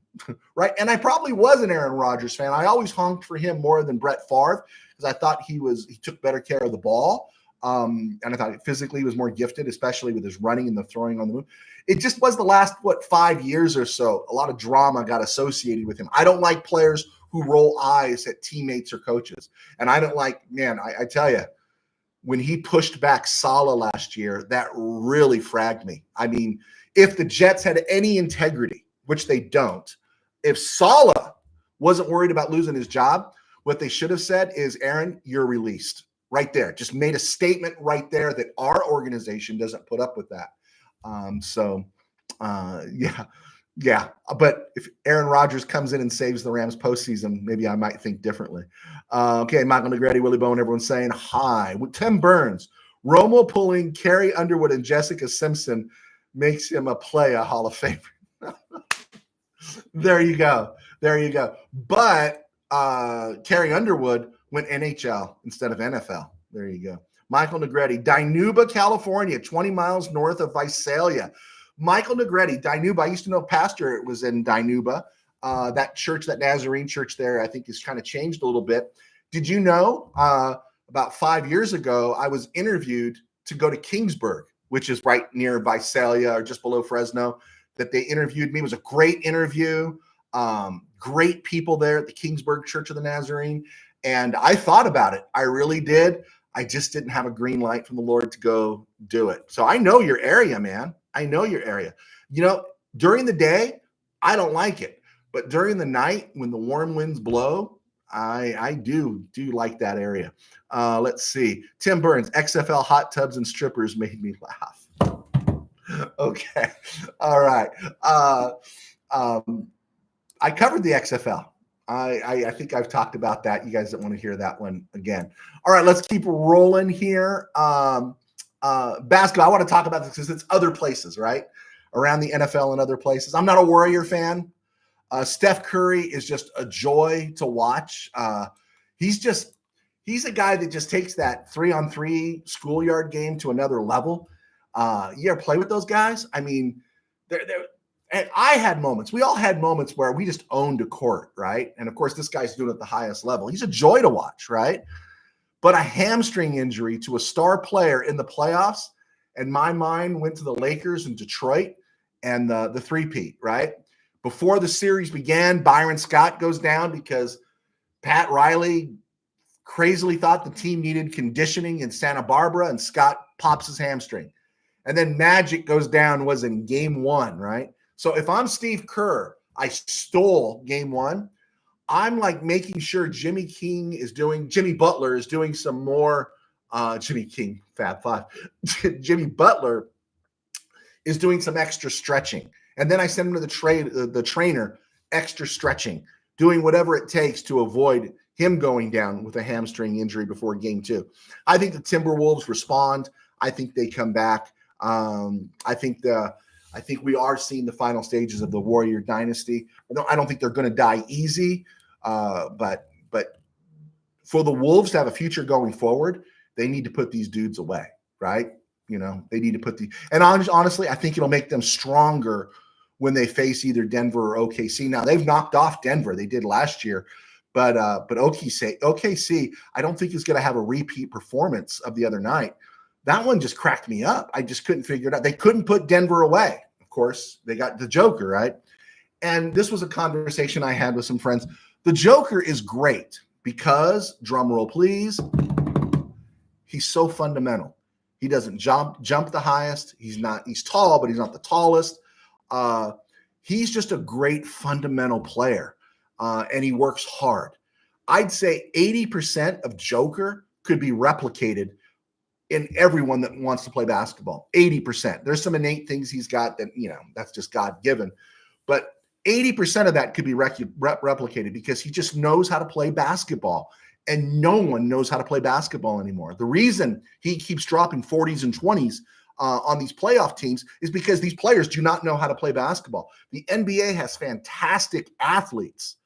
Right. And I probably was an Aaron Rodgers fan. I always honked for him more than Brett Favre because I thought he took better care of the ball. And I thought physically he was more gifted, especially with his running and the throwing on the move. It just was the last, 5 years or so. A lot of drama got associated with him. I don't like players who roll eyes at teammates or coaches. And I don't like, I tell you, when he pushed back Saleh last year, that really fragged me. I mean, if the Jets had any integrity, which they don't, if Saleh wasn't worried about losing his job, what they should have said is, Aaron, you're released. Right there. Just made a statement right there that our organization doesn't put up with that. Yeah. But if Aaron Rodgers comes in and saves the Rams postseason, maybe I might think differently. Okay, Michael Negretti, Willie Bone, everyone's saying hi. Tim Burns, Romo pulling Carrie Underwood and Jessica Simpson makes him a Hall of Famer. There you go. But Carrie Underwood went NHL instead of NFL. There you go. Michael Negretti, Dinuba, California, 20 miles north of Visalia. Michael Negretti, Dinuba. I used to know a pastor. It was in Dinuba. That church, that Nazarene church there, I think has kind of changed a little bit. Did you know about 5 years ago, I was interviewed to go to Kingsburg, which is right near Visalia or just below Fresno, that they interviewed me. It was a great interview. Great people there at the Kingsburg Church of the Nazarene. And I thought about it. I really did. I just didn't have a green light from the Lord to go do it. So I know your area, man. I know your area. During the day, I don't like it. But during the night, when the warm winds blow, I do like that area. Let's see. Tim Burns, XFL hot tubs and strippers made me laugh. Okay. All right. I covered the XFL. I think I've talked about that. You guys don't want to hear that one again. All right, let's keep rolling here. Basketball, I want to talk about this because it's other places, right? Around the NFL and other places. I'm not a Warrior fan. Steph Curry is just a joy to watch. He's a guy that just takes that 3-on-3 schoolyard game to another level. You ever play with those guys? I mean, and I had moments. We all had moments where we just owned a court, right? And of course, this guy's doing it at the highest level. He's a joy to watch, right? But a hamstring injury to a star player in the playoffs, and my mind went to the Lakers in Detroit and the three-peat, right? Before the series began, Byron Scott goes down because Pat Riley crazily thought the team needed conditioning in Santa Barbara, and Scott pops his hamstring. And then Magic goes down, was in game 1, right? So if I'm Steve Kerr, I stole game 1. I'm like making sure Jimmy Butler is doing some more. Jimmy King, Fab Five. Jimmy Butler is doing some extra stretching, and then I send him to the trainer, extra stretching, doing whatever it takes to avoid him going down with a hamstring injury before game 2. I think the Timberwolves respond. I think they come back. I think we are seeing the final stages of the Warrior dynasty. I don't think they're going to die easy, but for the Wolves to have a future going forward, they need to put these dudes away, right? They need to put and honestly, I think it'll make them stronger when they face either Denver or OKC. Now, they've knocked off Denver. They did last year, but OKC, I don't think is going to have a repeat performance of the other night. That one just cracked me up. I just couldn't figure it out. They couldn't put Denver away. Of course, they got the Joker, right? And this was a conversation I had with some friends. The Joker is great because, drum roll please, he's so fundamental. He doesn't jump the highest. He's tall, but he's not the tallest. He's just a great fundamental player, and he works hard. I'd say 80% of Joker could be replicated in everyone that wants to play basketball. 80%. There's some innate things he's got that, that's just God given. But 80% of that could be replicated because he just knows how to play basketball. And no one knows how to play basketball anymore. The reason he keeps dropping 40s and 20s on these playoff teams is because these players do not know how to play basketball. The NBA has fantastic athletes.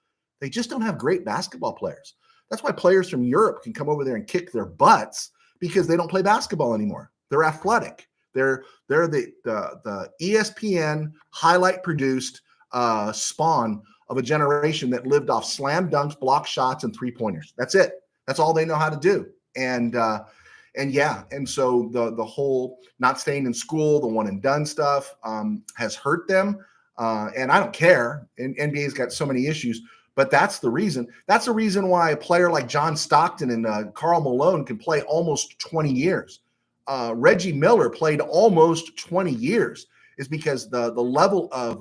They just don't have great basketball players. That's why players from Europe can come over there and kick their butts because they don't play basketball anymore. They're athletic. They're the ESPN highlight produced spawn of a generation that lived off slam dunks, block shots, and 3-pointers. That's it. That's all they know how to do. And so the whole not staying in school, the one and done stuff has hurt them. And I don't care. And NBA's got so many issues, but that's the reason. That's the reason why a player like John Stockton and Karl Malone can play almost 20 years. Reggie Miller played almost 20 years is because the level of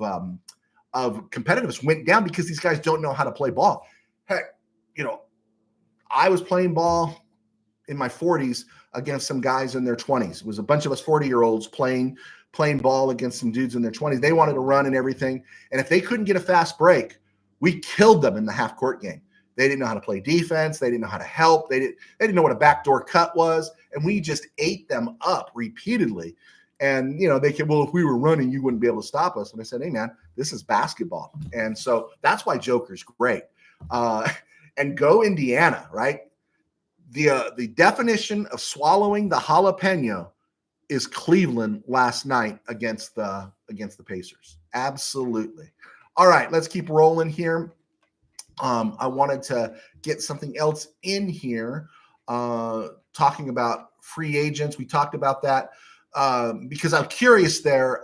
competitiveness went down because these guys don't know how to play ball. Heck, I was playing ball in my 40s against some guys in their 20s. It was a bunch of us 40-year-olds playing ball against some dudes in their 20s. They wanted to run and everything. And if they couldn't get a fast break, we killed them in the half-court game. They didn't know how to play defense. They didn't know how to help. They didn't know what a backdoor cut was. And we just ate them up repeatedly. And, they could, well, if we were running, you wouldn't be able to stop us. And I said, hey, man, this is basketball. And so that's why Joker's great. And go Indiana, right? The definition of swallowing the jalapeno is Cleveland last night against the Pacers. Absolutely. All right, let's keep rolling here. I wanted to get something else in here, talking about free agents. We talked about that. Because I'm curious there,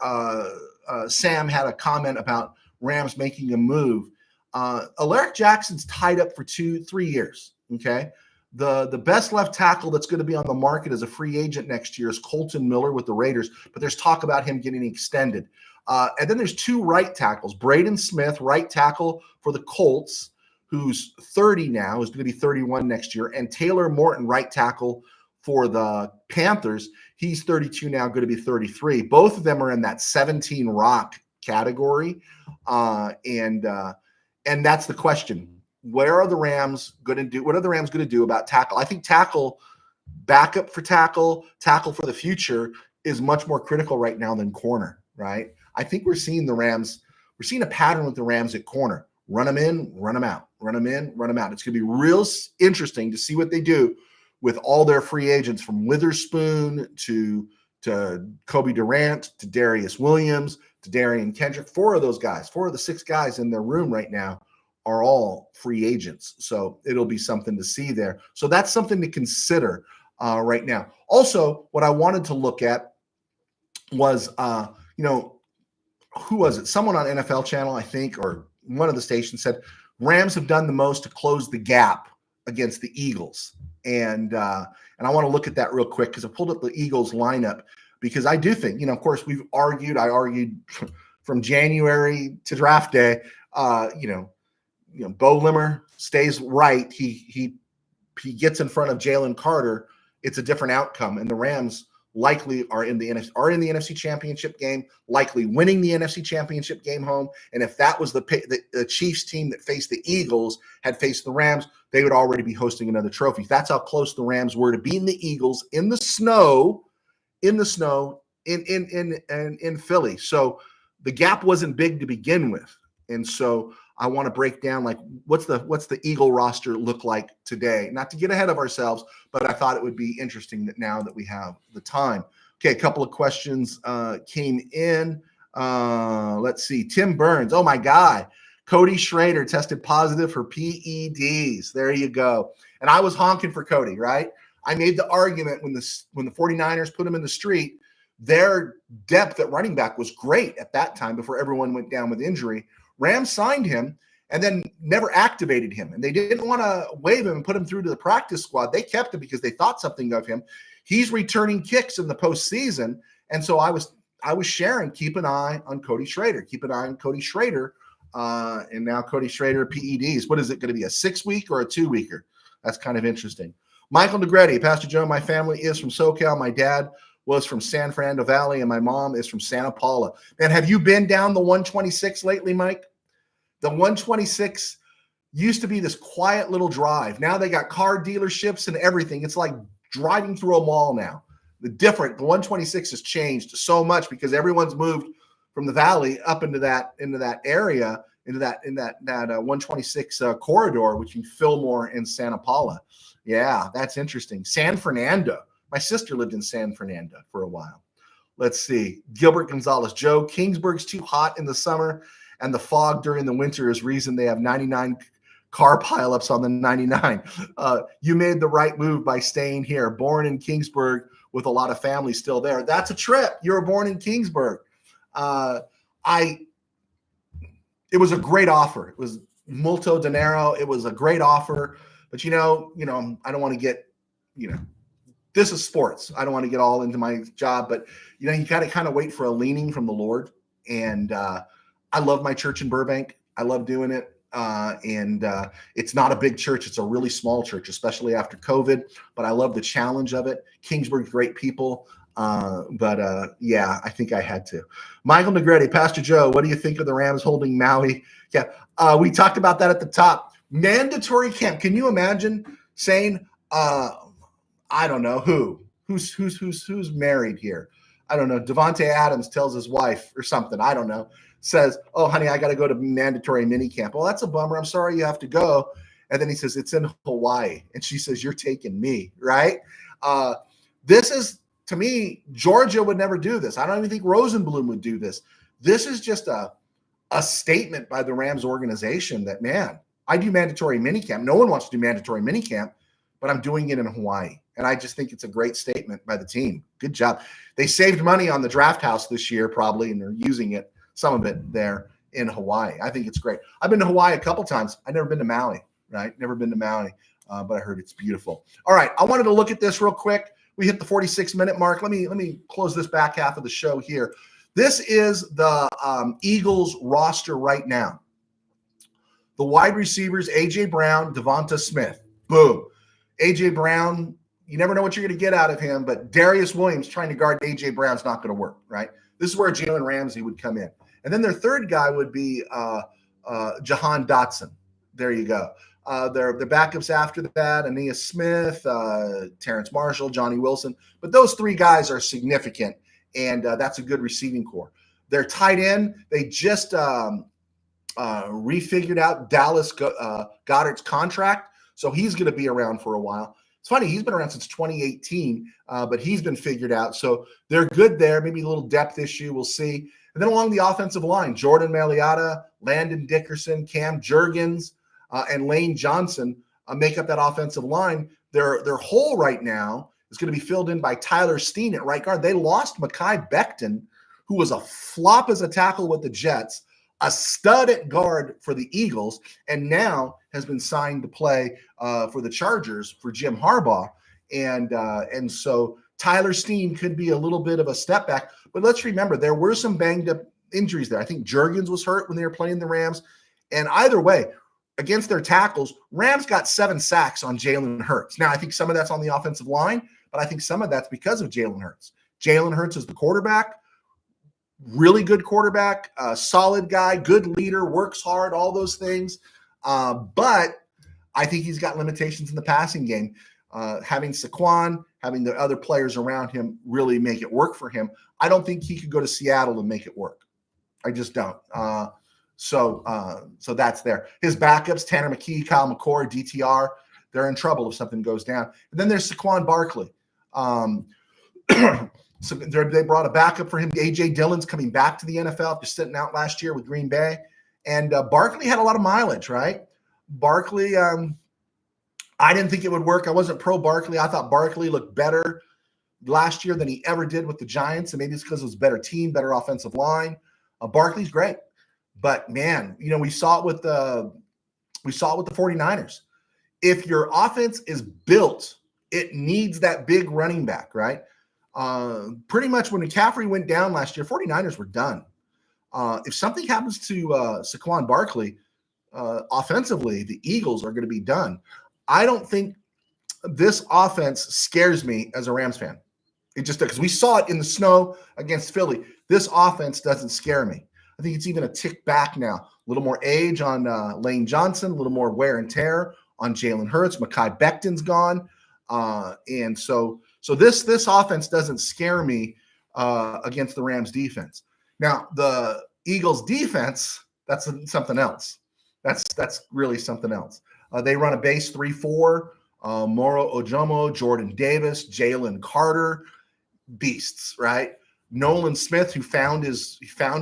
Sam had a comment about Rams making a move. Alaric Jackson's tied up for 2-3 years, okay? The best left tackle that's going to be on the market as a free agent next year is Colton Miller with the Raiders, but there's talk about him getting extended. And then there's 2 right tackles. Braden Smith, right tackle for the Colts, who's 30 now, is going to be 31 next year, and Taylor Morton, right tackle for the Panthers. He's 32 now, going to be 33. Both of them are in that 17 rock category. And that's the question. What are the Rams going to do about tackle? I think tackle, backup for tackle for the future is much more critical right now than corner, right? I think we're seeing a pattern with the Rams at corner. Run them in, run them out. Run them in, run them out. It's going to be real interesting to see what they do with all their free agents, from Witherspoon to Kobe Durant to Darius Williams to Darian Kendrick. 4 of the 6 guys in their room right now are all free agents. So it'll be something to see there. So that's something to consider right now. Also, what I wanted to look at was, who was it? Someone on NFL Channel, I think, or one of the stations said Rams have done the most to close the gap against the Eagles. And I want to look at that real quick because I pulled up the Eagles lineup, because I do think, of course, I argued from January to draft day, Bo Limmer stays right. He gets in front of Jalen Carter. It's a different outcome. And the Rams likely are in the NFC Championship game, likely winning the NFC Championship game home. And if that was the Chiefs team that faced the Eagles had faced the Rams, they would already be hosting another trophy. That's how close the Rams were to beating the Eagles in the snow in Philly. So the gap wasn't big to begin with. And so I want to break down, like, what's the Eagle roster look like today? Not to get ahead of ourselves, but I thought it would be interesting that now that we have the time. Okay, a couple of questions came in. Let's see. Tim Burns. Oh, my God. Cody Schrader tested positive for PEDs. There you go. And I was honking for Cody, right? I made the argument when the 49ers put him in the street, their depth at running back was great at that time before everyone went down with injury. Rams signed him and then never activated him. And they didn't want to waive him and put him through to the practice squad. They kept him because they thought something of him. He's returning kicks in the postseason. And so I was sharing, keep an eye on Cody Schrader. Keep an eye on Cody Schrader. And now Cody Schrader, PEDs. What is it going to be, a 6-week or a 2-weeker? That's kind of interesting. Michael Negretti, Pastor Joe, my family is from SoCal. My dad was from San Fernando Valley, and my mom is from Santa Paula. Man, have you been down the 126 lately, Mike? The 126 used to be this quiet little drive. Now they got car dealerships and everything. It's like driving through a mall now. The 126 has changed so much because everyone's moved from the valley up into that area, into that 126 corridor between Fillmore and Santa Paula. Yeah, that's interesting. San Fernando. My sister lived in San Fernando for a while. Let's see. Gilbert Gonzalez. Joe, Kingsburg's too hot in the summer, and the fog during the winter is reason they have 99 car pileups on the 99. You made the right move by staying here. Born in Kingsburg with a lot of family still there. That's a trip. You were born in Kingsburg. It was a great offer. It was multo dinero. It was a great offer, but I don't want to get, this is sports. I don't want to get all into my job, but you got to kind of wait for a leaning from the Lord. And I love my church in Burbank. I love doing it. And it's not a big church. It's a really small church, especially after COVID, but I love the challenge of it. Kingsburg's great people. Yeah, I think I had to. Michael Negretti, Pastor Joe, what do you think of the Rams holding Maui? Yeah, we talked about that at the top. Mandatory camp. Can you imagine saying, I don't know who's married here? I don't know. Devontae Adams tells his wife or something. I don't know. Says, "Oh, honey, I got to go to mandatory mini camp." Well, that's a bummer. I'm sorry you have to go. And then he says, "It's in Hawaii," and she says, "You're taking me, right?" This is, to me, Georgia would never do this. I don't even think Rosenblum would do this. This is just a statement by the Rams organization that, man, I do mandatory minicamp. No one wants to do mandatory minicamp, but I'm doing it in Hawaii. And I just think it's a great statement by the team. Good job. They saved money on the draft house this year probably, and they're using it, some of it there in Hawaii. I think it's great. I've been to Hawaii a couple times. I've never been to Maui, right? Never been to Maui, but I heard it's beautiful. All right, I wanted to look at this real quick. We hit the 46-minute mark. Let me close this back half of the show here. This is the Eagles roster right now. The wide receivers, A.J. Brown, Devonta Smith. Boom. A.J. Brown, you never know what you're going to get out of him, but Darius Williams trying to guard A.J. Brown's not going to work, right? This is where Jalen Ramsey would come in. And then their third guy would be Jahan Dotson. There you go. Their backups after that, Aeneas Smith, Terrence Marshall, Johnny Wilson. But those three guys are significant, and that's a good receiving core. Their tight end, they just refigured out Dallas Goedert's contract, so he's going to be around for a while. It's funny, he's been around since 2018, but he's been figured out. So they're good there. Maybe a little depth issue. We'll see. And then along the offensive line, Jordan Mailata, Landon Dickerson, Cam Jurgens, and Lane Johnson make up that offensive line. Their hole right now is going to be filled in by Tyler Steen at right guard. They lost Mekhi Becton, who was a flop as a tackle with the Jets, a stud at guard for the Eagles, and now has been signed to play for the Chargers for Jim Harbaugh. And so Tyler Steen could be a little bit of a step back. But let's remember, there were some banged up injuries there. I think Jurgens was hurt when they were playing the Rams. And either way, against their tackles, Rams got 7 sacks on Jalen Hurts. Now, I think some of that's on the offensive line, but I think some of that's because of Jalen Hurts. Jalen Hurts is the quarterback, really good quarterback, solid guy, good leader, works hard, all those things. But I think he's got limitations in the passing game. Having Saquon, having the other players around him really make it work for him. I don't think he could go to Seattle and make it work. I just don't. So that's there. His backups, Tanner McKee, Kyle McCord, DTR, they're in trouble if something goes down. And then there's Saquon Barkley. So they brought a backup for him. A.J. Dillon's coming back to the NFL after sitting out last year with Green Bay. And Barkley had a lot of mileage, right? Barkley, I didn't think it would work. I wasn't pro Barkley. I thought Barkley looked better last year than he ever did with the Giants. And maybe it's because it was a better team, better offensive line. Barkley's great. But, man, we saw it with the 49ers. If your offense is built, it needs that big running back, right? Pretty much when McCaffrey went down last year, 49ers were done. If something happens to Saquon Barkley offensively, the Eagles are going to be done. I don't think this offense scares me as a Rams fan. It just because we saw it in the snow against Philly. This offense doesn't scare me. I think it's even a tick back now. A little more age on Lane Johnson, a little more wear and tear on Jalen Hurts. Mekhi Becton's gone, and so this offense doesn't scare me against the Rams defense. Now the Eagles defense, that's something else. That's really something else. They run a base 3-4. Moro Ojomo, Jordan Davis, Jalen Carter, beasts, right? Nolan Smith, who found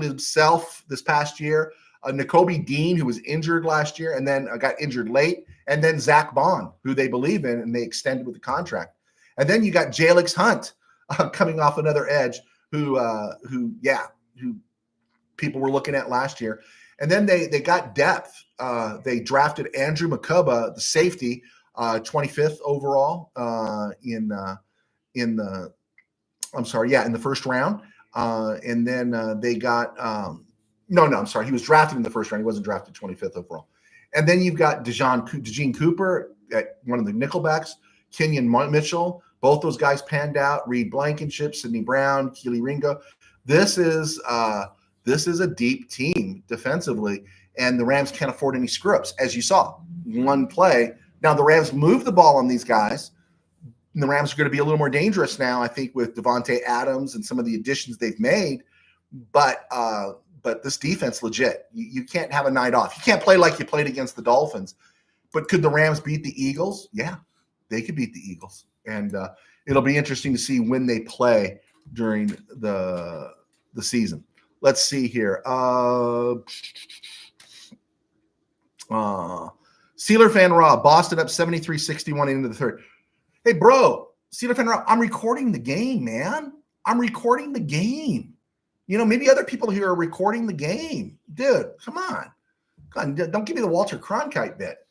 himself this past year. Nakobe Dean, who was injured last year and then got injured late. And then Zach Bond, who they believe in and they extended with the contract. And then you got Jalix Hunt coming off another edge who people were looking at last year. And then they got depth. They drafted Andrew Makuba, the safety, 25th overall in the first round. And then they got he was drafted in the first round. He wasn't drafted 25th overall. And then you've got DeGene Cooper at one of the nickelbacks, Kenyon Mitchell. Both those guys panned out. Reed Blankenship, Sidney Brown, Keely Ringo. This is a deep team defensively, and the Rams can't afford any screw-ups, as you saw. One play. Now, the Rams move the ball on these guys. And the Rams are going to be a little more dangerous now, I think, with Devontae Adams and some of the additions they've made. But this defense, legit. You can't have a night off. You can't play like you played against the Dolphins. But could the Rams beat the Eagles? Yeah, they could beat the Eagles. And it'll be interesting to see when they play during the season. Let's see here. Steeler fan Rob, Boston up 73-61 into the third. Hey, bro, Steeler fan Rob, I'm recording the game, man. I'm recording the game. You know, maybe other people here are recording the game. Dude, come on. Don't give me the Walter Cronkite bit.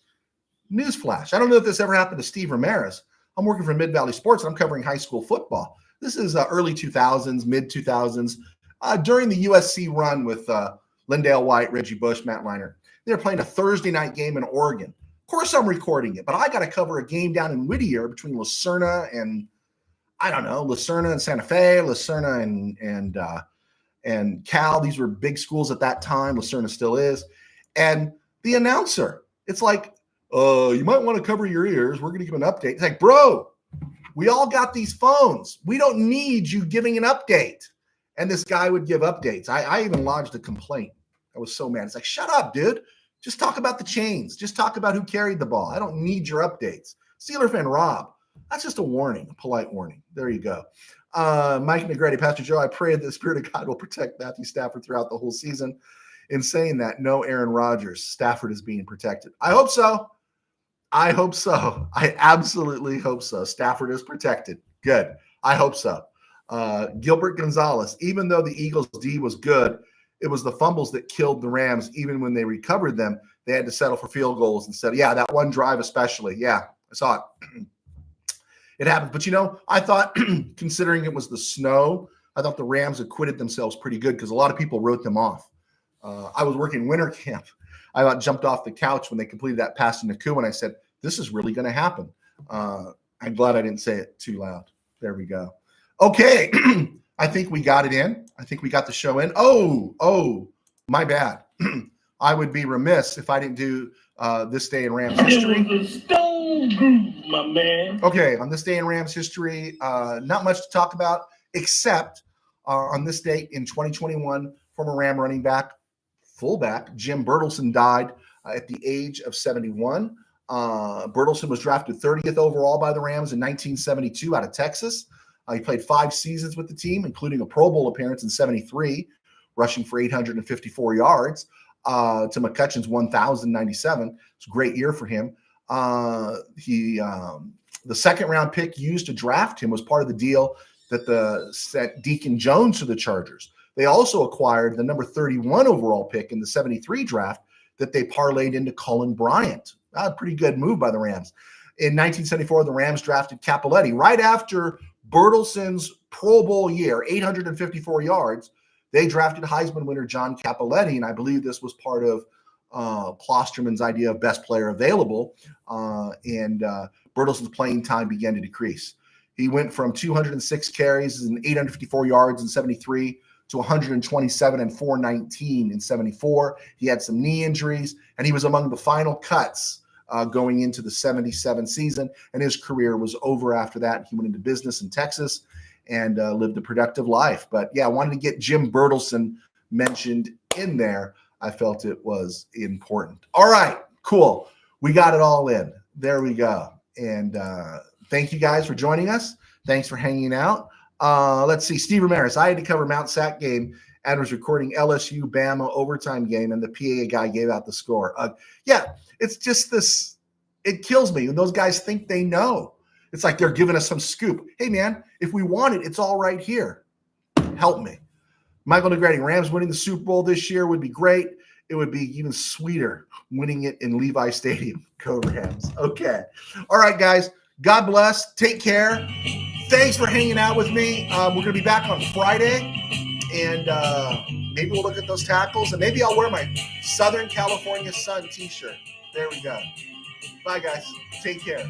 Newsflash. I don't know if this ever happened to Steve Ramirez. I'm working for Mid-Valley Sports, and I'm covering high school football. This is early 2000s, mid-2000s, during the USC run with Lindale White, Reggie Bush, Matt Leinart. They're playing a Thursday night game in Oregon. Of course I'm recording it, but I got to cover a game down in Whittier between Lucerna and, Lucerna and Santa Fe, Lucerna and Cal. These were big schools at that time. Lucerna still is. And the announcer, it's like, you might want to cover your ears. We're going to give an update. It's like, bro, we all got these phones. We don't need you giving an update. And this guy would give updates. I even lodged a complaint. I was so mad. It's like, shut up, dude. Just talk about the chains. Just talk about who carried the ball. I don't need your updates. Steeler fan Rob, that's just a warning, a polite warning. There you go. Mike Negretti, Pastor Joe, I pray that the Spirit of God will protect Matthew Stafford throughout the whole season. In saying that, no Aaron Rodgers. Stafford is being protected. I hope so. I absolutely hope so. Stafford is protected. Good. I hope so. Gilbert Gonzalez, even though the Eagles' D was good, it was the fumbles that killed the Rams. Even when they recovered them, they had to settle for field goals instead. Yeah, that one drive especially. Yeah, I saw it. It happened. But, I thought, considering it was the snow, I thought the Rams acquitted themselves pretty good because a lot of people wrote them off. I was working winter camp. I jumped off the couch when they completed that pass to Naku, and I said, this is really going to happen. I'm glad I didn't say it too loud. There we go. Okay. I think we got it in. I think we got the show in. Oh, my bad. I would be remiss if I didn't do this day in Rams history. Stone groove, my man. Okay, on this day in Rams history, not much to talk about, except on this date in 2021, former Ram running back, fullback, Jim Bertelsen died at the age of 71. Bertelsen was drafted 30th overall by the Rams in 1972 out of Texas. He played 5 seasons with the team, including a Pro Bowl appearance in 73, rushing for 854 yards to McCutcheon's 1,097. It's a great year for him. The second-round pick used to draft him was part of the deal that sent Deacon Jones to the Chargers. They also acquired the number 31 overall pick in the 73 draft that they parlayed into Cullen Bryant. A pretty good move by the Rams. In 1974, the Rams drafted Cappelletti. Right after Bertelsen's Pro Bowl year, 854 yards, they drafted Heisman winner John Cappelletti, and I believe this was part of Klosterman's idea of best player available. Bertelson's playing time began to decrease. He went from 206 carries and 854 yards in 73 to 127 and 419 in 74. He had some knee injuries, and he was among the final cuts going into the 77 season, and his career was over after that. He went into business in Texas and lived a productive life. But yeah, I wanted to get Jim Bertelson mentioned in there. I felt it was important. All right, cool. We got it all in. There we go. And thank you guys for joining us. Thanks for hanging out. Let's see. Steve Ramirez. I had to cover Mount Sac game and was recording LSU Bama overtime game, and the PA guy gave out the score. Yeah, it's just this. It kills me when those guys think they know. It's like they're giving us some scoop. Hey, man, if we want it, it's all right here. Help me. Michael Negretti, Rams winning the Super Bowl this year would be great. It would be even sweeter winning it in Levi Stadium. Go Rams. Okay. All right, guys. God bless. Take care. Thanks for hanging out with me. We're going to be back on Friday, and maybe we'll look at those tackles, and maybe I'll wear my Southern California Sun t-shirt. There we go. Bye, guys. Take care.